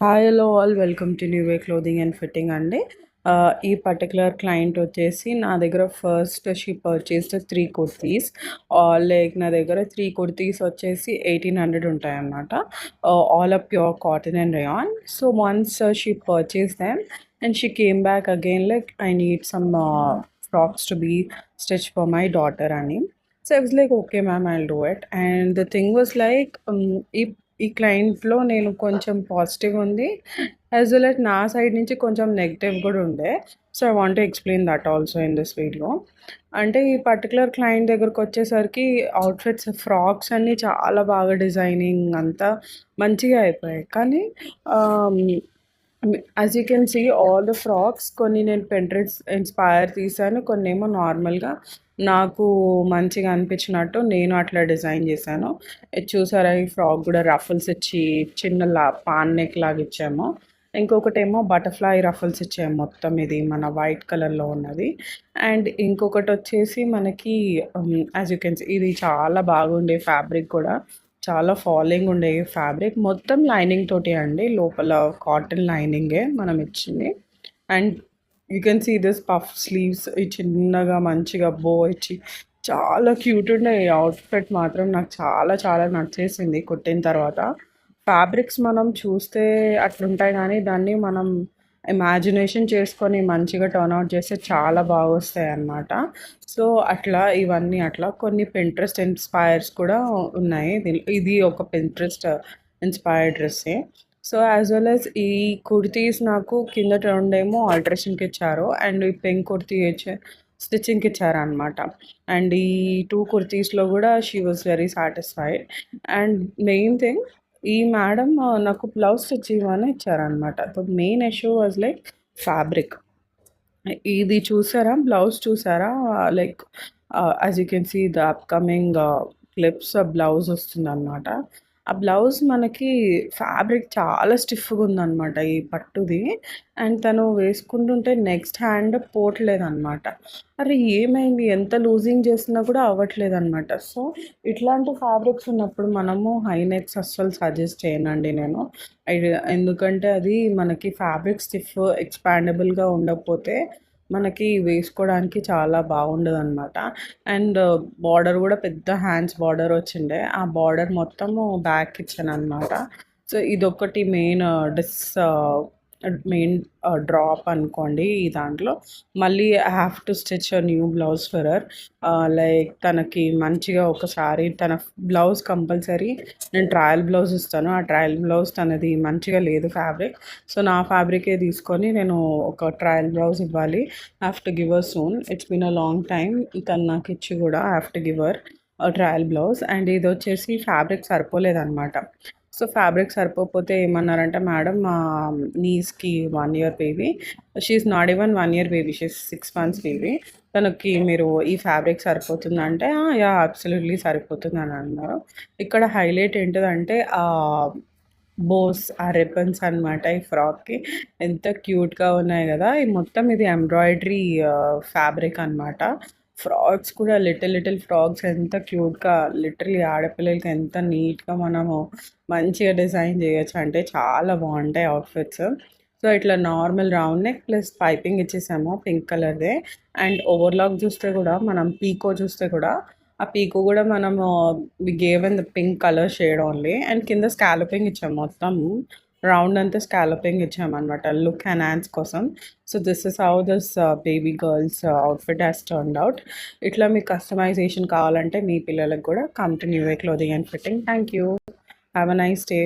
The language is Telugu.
Hi hello all welcome to new way clothing and fitting అండి. ఈ పర్టికులర్ క్లయింట్ వచ్చేసి నా దగ్గర first she purchased 3 kurtis. Like నా దగ్గర 3 కుర్తీస్ వచ్చేసి 1800 ఉంటాయన్నమాట. All are pure cotton and rayon. So once she purchase them and she came back again like I need some frocks to be stitch for my daughter అని. So I was like okay ma'am, I'll do it. And the thing was like ఈ ఈ క్లయింట్‌లో నేను కొంచెం పాజిటివ్ ఉంది. యాజ్ వెల్ యాస్ నా సైడ్ నుంచి కొంచెం నెగెటివ్ కూడా ఉండే. So, I want to explain that also in this video. అంటే ఈ పర్టిక్యులర్ క్లయింట్ దగ్గరకొచ్చేసరికి అవుట్‌ఫిట్స్, ఫ్రాక్స్ అన్నీ చాలా బాగా డిజైనింగ్ అంతా మంచిగా అయిపోయాయి. కానీ ah, as you can see all the frocks కొన్ని నేను పింట్రెస్ట్ ఇన్‌స్పైర్ తీశాను. కొన్నేమో నార్మల్‌గా నాకు మంచిగా అనిపించినట్టు నేను అట్లా డిజైన్ చేశాను. ఇది చూసారా, ఈ ఫ్రాక్ కూడా రఫుల్స్ ఇచ్చి చిన్న పాన్ నెక్ లాగా ఇచ్చాము. ఇంకొకటేమో బటర్‌ఫ్లై రఫుల్స్ ఇచ్చాము. మొత్తం ఇది మన వైట్ కలర్‌లో ఉన్నది. అండ్ ఇంకొకటి వచ్చేసి మనకి యాజ్ యూ కెన్ సీ ఇది చాలా బాగుండే ఫ్యాబ్రిక్ కూడా. చాలా ఫాలింగ్ ఉండే ఫ్యాబ్రిక్. మొత్తం లైనింగ్ తోటి అండి. లోపల కాటన్ లైనింగే మనం ఇచ్చింది. And you can see this puff sleeves ఈ చిన్నగా మంచిగా బో ఇచ్చి చాలా క్యూట్ ఉండే. ఈ అవుట్ఫిట్ మాత్రం నాకు చాలా చాలా నచ్చేసింది కుట్టిన తర్వాత. ఫ్యాబ్రిక్స్ మనం చూస్తే అట్లుంటాయి కానీ దాన్ని మనం ఇమాజినేషన్ చేసుకొని మంచిగా టర్న్ అవుట్ చేస్తే చాలా బాగా వస్తాయి అన్నమాట. సో అట్లా ఇవన్నీ అట్లా కొన్ని పింట్రెస్ట్ ఇన్స్పైర్స్ కూడా ఉన్నాయి. ఇది ఒక పింట్రెస్ట్ ఇన్స్పైర్డ్ డ్రెస్సే. సో యాజ్ వెల్ యాజ్ ఈ కుర్తీస్ నాకు కింద రెండేమో ఆల్టరేషన్కి ఇచ్చారు అండ్ ఈ పింక్ కుర్తీ వచ్చి స్టిచ్చింగ్కి ఇచ్చారనమాట. అండ్ ఈ 2 కుర్తీస్లో కూడా she was very satisfied. And main thing, ఈ మేడం నాకు బ్లౌజ్ స్టిచ్ ఇవ్వమని ఇచ్చారనమాట. The main issue was like fabric. ఇది చూసారా, బ్లౌజ్ చూసారా? Like as you can see the upcoming clips blouse వస్తుందన్నమాట. ఆ బ్లౌజ్ మనకి ఫ్యాబ్రిక్ చాలా స్టిఫ్గా ఉందన్నమాట ఈ పట్టుది. అండ్ తను వేసుకుంటుంటే నెక్స్ట్ హ్యాండ్ పోవట్లేదన్నమాట. అరే ఏమైంది, ఎంత లూజింగ్ చేసినా కూడా అవ్వట్లేదన్నమాట. సో ఇట్లాంటి ఫ్యాబ్రిక్స్ ఉన్నప్పుడు మనము హై నెక్స్ అస్సలు సజెస్ట్ చేయనండి నేను. ఎందుకంటే అది మనకి ఫ్యాబ్రిక్ స్టిఫ్ ఎక్స్పాండబుల్గా ఉండకపోతే మనకి వేసుకోవడానికి చాలా బాగుండదన్నమాట. అండ్ బార్డర్ కూడా పెద్ద హ్యాండ్స్ బార్డర్ వచ్చిండే. ఆ బార్డర్ మొత్తము బ్యాక్ ఇచ్చాననమాట. సో ఇదొకటి మెయిన్ డ్రాప్ అనుకోండి ఈ దాంట్లో. మళ్ళీ I have to stitch a new blouse for her. Like తనకి మంచిగా ఒకసారి తన బ్లౌజ్ కంపల్సరీ నేను ట్రయల్ బ్లౌజ్ ఇస్తాను. ఆ ట్రయల్ బ్లౌజ్ తనది మంచిగా లేదు ఫ్యాబ్రిక్. సో నా ఫ్యాబ్రికే తీసుకొని నేను ఒక ట్రయల్ బ్లౌజ్ ఇవ్వాలి. I have to give her soon. It's been a long time. తను నాకు ఇచ్చి కూడా I have to give her trial blouse. And ఇది వచ్చేసి ఫ్యాబ్రిక్ సరిపోలేదన్నమాట. సో ఫ్యాబ్రిక్ సరిపోకపోతే ఏమన్నారంటే, మేడం మా నీస్కి 1 year baby, she's not even 1 year baby, she's 6 months baby, తనకి మీరు ఈ ఫ్యాబ్రిక్ సరిపోతుందంటే యా అబ్సల్యూట్లీ సరిపోతుంది అని అన్నారు. ఇక్కడ హైలైట్ ఏంటిదంటే బోస్, ఆ రిబ్బన్స్ అనమాట ఈ ఫ్రాక్కి. ఎంత క్యూట్గా ఉన్నాయి కదా. ఈ మొత్తం ఇది ఎంబ్రాయిడరీ ఫ్యాబ్రిక్ అనమాట. ఫ్రాక్స్ కూడా లిటిల్ లిటిల్ ఫ్రాక్స్ ఎంత క్యూట్గా, లిటరలీ ఆడపిల్లలకి ఎంత నీట్గా మనము మంచిగా డిజైన్ చేయొచ్చు అంటే చాలా బాగుంటాయి అవుట్ఫిట్స్. సో ఇట్లా normal round neck plus piping ఇచ్చేసాము పింక్ కలర్దే. అండ్ ఓవర్లాక్ చూస్తే కూడా మనం పీకో చూస్తే కూడా ఆ పీకో కూడా మనము gave in the pink colour shade only. And కింద స్కాలపింగ్ ఇచ్చాము, మొత్తం రౌండ్ అంతా స్కాలపింగ్ ఇచ్చామన్నమాట లుక్ ఎన్హాన్స్ కోసం. So this is how this baby girls outfit has turned out. ఇట్లా మీకు కస్టమైజేషన్ కావాలంటే మీ పిల్లలకు కూడా come to new way clothing and fitting. Thank you. Have a nice day.